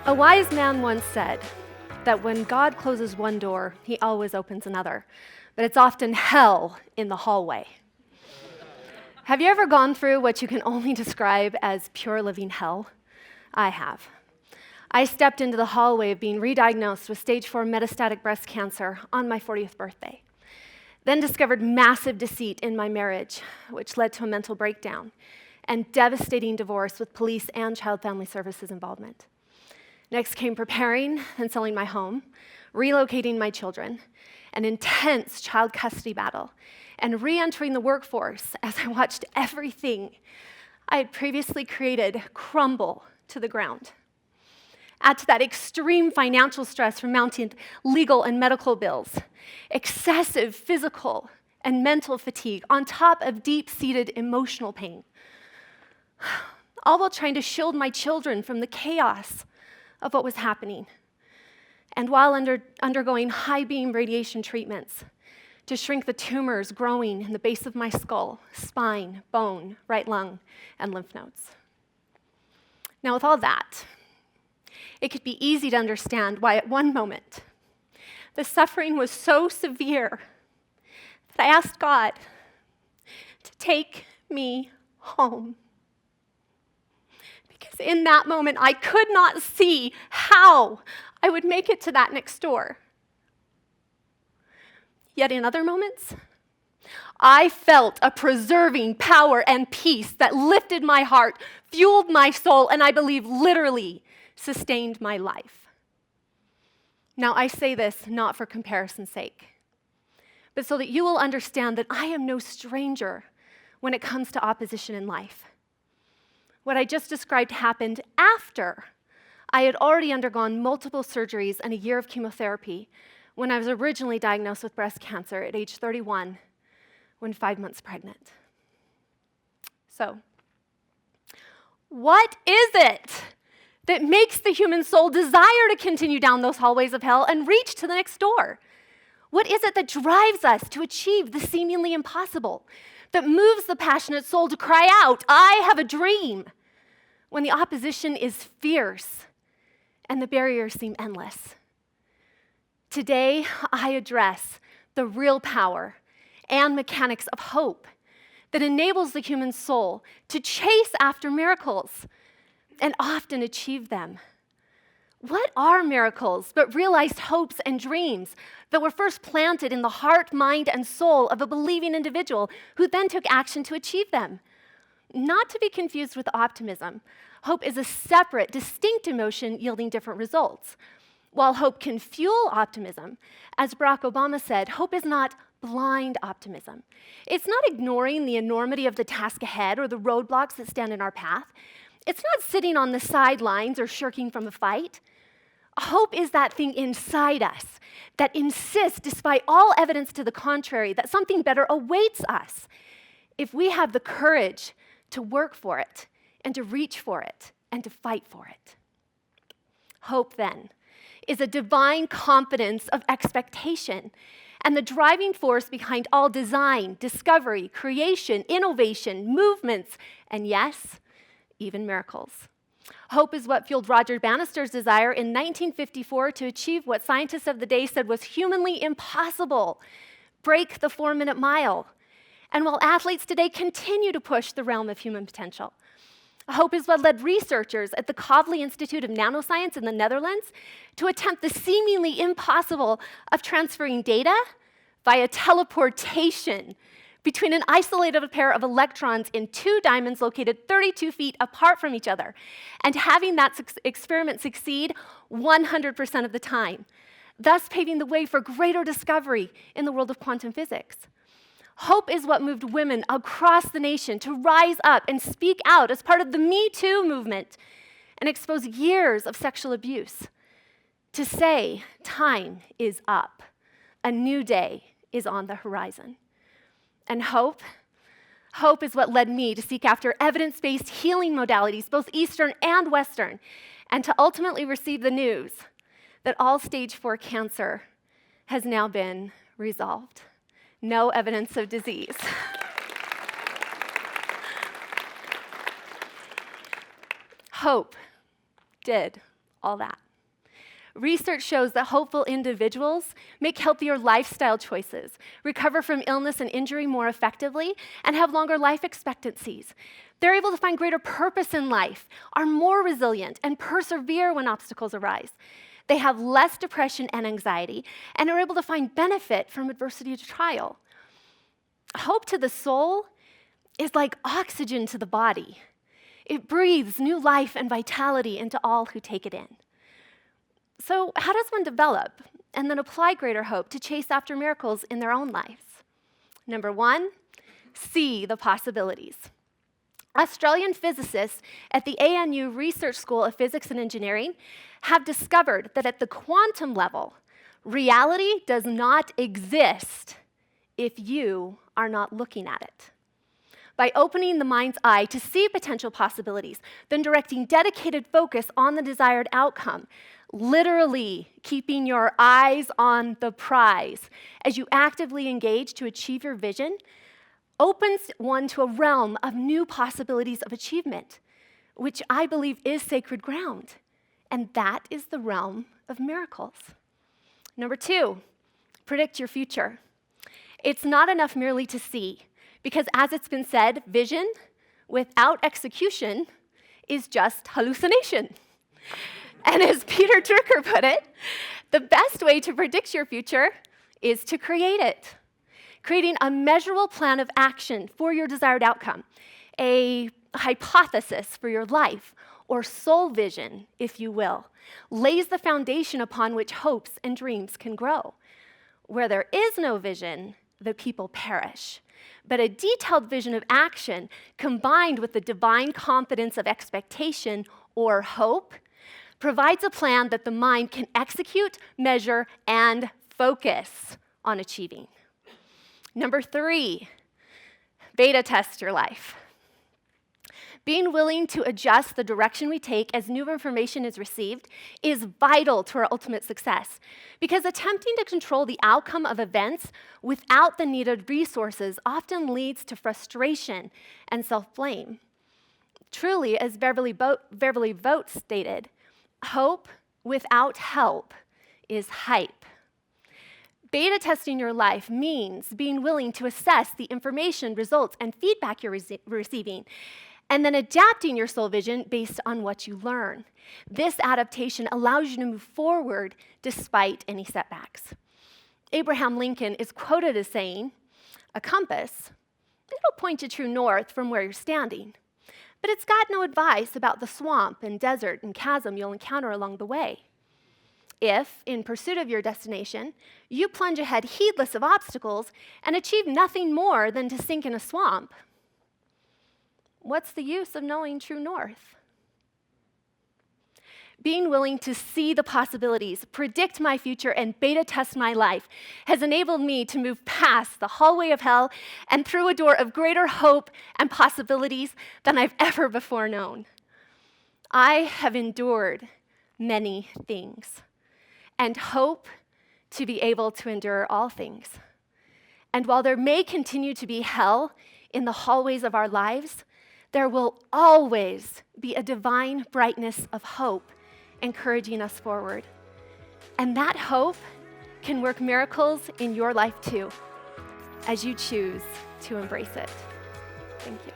A wise man once said that when God closes one door, he always opens another, but it's often hell in the hallway. Have you ever gone through what you can only describe as pure living hell? I have. I stepped into the hallway of being re-diagnosed with stage 4 metastatic breast cancer on my 40th birthday, then discovered massive deceit in my marriage, which led to a mental breakdown, and devastating divorce with police and child family services involvement. Next came preparing and selling my home, relocating my children, an intense child custody battle, and re-entering the workforce as I watched everything I had previously created crumble to the ground. Add to that extreme financial stress from mounting legal and medical bills, excessive physical and mental fatigue on top of deep-seated emotional pain, all while trying to shield my children from the chaos of what was happening, and while undergoing high-beam radiation treatments to shrink the tumors growing in the base of my skull, spine, bone, right lung, and lymph nodes. Now, with all that, it could be easy to understand why at one moment the suffering was so severe that I asked God to take me home. Because in that moment, I could not see how I would make it to that next door. Yet in other moments, I felt a preserving power and peace that lifted my heart, fueled my soul, and I believe literally sustained my life. Now, I say this not for comparison's sake, but so that you will understand that I am no stranger when it comes to opposition in life. What I just described happened after I had already undergone multiple surgeries and a year of chemotherapy when I was originally diagnosed with breast cancer at age 31, when 5 months pregnant. So, what is it that makes the human soul desire to continue down those hallways of hell and reach to the next door? What is it that drives us to achieve the seemingly impossible, that moves the passionate soul to cry out, "I have a dream," when the opposition is fierce and the barriers seem endless? Today, I address the real power and mechanics of hope that enables the human soul to chase after miracles and often achieve them. What are miracles but realized hopes and dreams that were first planted in the heart, mind, and soul of a believing individual who then took action to achieve them? Not to be confused with optimism. Hope is a separate, distinct emotion yielding different results. While hope can fuel optimism, as Barack Obama said, hope is not blind optimism. It's not ignoring the enormity of the task ahead or the roadblocks that stand in our path. It's not sitting on the sidelines or shirking from the fight. Hope is that thing inside us that insists, despite all evidence to the contrary, that something better awaits us if we have the courage to work for it and to reach for it and to fight for it. Hope, then, is a divine confidence of expectation and the driving force behind all design, discovery, creation, innovation, movements, and yes, even miracles. Hope is what fueled Roger Bannister's desire in 1954 to achieve what scientists of the day said was humanly impossible: break the 4-minute mile. And while athletes today continue to push the realm of human potential, hope is what led researchers at the Kavli Institute of Nanoscience in the Netherlands to attempt the seemingly impossible of transferring data via teleportation between an isolated pair of electrons in 2 diamonds located 32 feet apart from each other, and having that experiment succeed 100% of the time, thus paving the way for greater discovery in the world of quantum physics. Hope is what moved women across the nation to rise up and speak out as part of the Me Too movement and expose years of sexual abuse, to say time is up, a new day is on the horizon. And hope is what led me to seek after evidence-based healing modalities, both Eastern and Western, and to ultimately receive the news that all stage 4 cancer has now been resolved. No evidence of disease. Hope did all that. Research shows that hopeful individuals make healthier lifestyle choices, recover from illness and injury more effectively, and have longer life expectancies. They're able to find greater purpose in life, are more resilient, and persevere when obstacles arise. They have less depression and anxiety, and are able to find benefit from adversity to trial. Hope to the soul is like oxygen to the body. It breathes new life and vitality into all who take it in. So how does one develop and then apply greater hope to chase after miracles in their own lives? Number one, see the possibilities. Australian physicists at the ANU Research School of Physics and Engineering have discovered that at the quantum level, reality does not exist if you are not looking at it. By opening the mind's eye to see potential possibilities, then directing dedicated focus on the desired outcome, literally keeping your eyes on the prize as you actively engage to achieve your vision, opens one to a realm of new possibilities of achievement, which I believe is sacred ground, and that is the realm of miracles. Number two, predict your future. It's not enough merely to see, because as it's been said, vision without execution is just hallucination. And as Peter Drucker put it, the best way to predict your future is to create it. Creating a measurable plan of action for your desired outcome, a hypothesis for your life, or soul vision, if you will, lays the foundation upon which hopes and dreams can grow. Where there is no vision, the people perish. But a detailed vision of action, combined with the divine confidence of expectation or hope, provides a plan that the mind can execute, measure, and focus on achieving. Number three, beta test your life. Being willing to adjust the direction we take as new information is received is vital to our ultimate success, because attempting to control the outcome of events without the needed resources often leads to frustration and self-blame. Truly, as Beverly Vogt stated, hope without help is hype. Beta testing your life means being willing to assess the information, results, and feedback you're receiving, and then adapting your soul vision based on what you learn. This adaptation allows you to move forward despite any setbacks. Abraham Lincoln is quoted as saying, "A compass, it'll point you true north from where you're standing, but it's got no advice about the swamp and desert and chasm you'll encounter along the way. If, in pursuit of your destination, you plunge ahead heedless of obstacles and achieve nothing more than to sink in a swamp, what's the use of knowing true north?" Being willing to see the possibilities, predict my future, and beta test my life has enabled me to move past the hallway of hell and through a door of greater hope and possibilities than I've ever before known. I have endured many things and hope to be able to endure all things. And while there may continue to be hell in the hallways of our lives, there will always be a divine brightness of hope encouraging us forward. And that hope can work miracles in your life too, as you choose to embrace it. Thank you.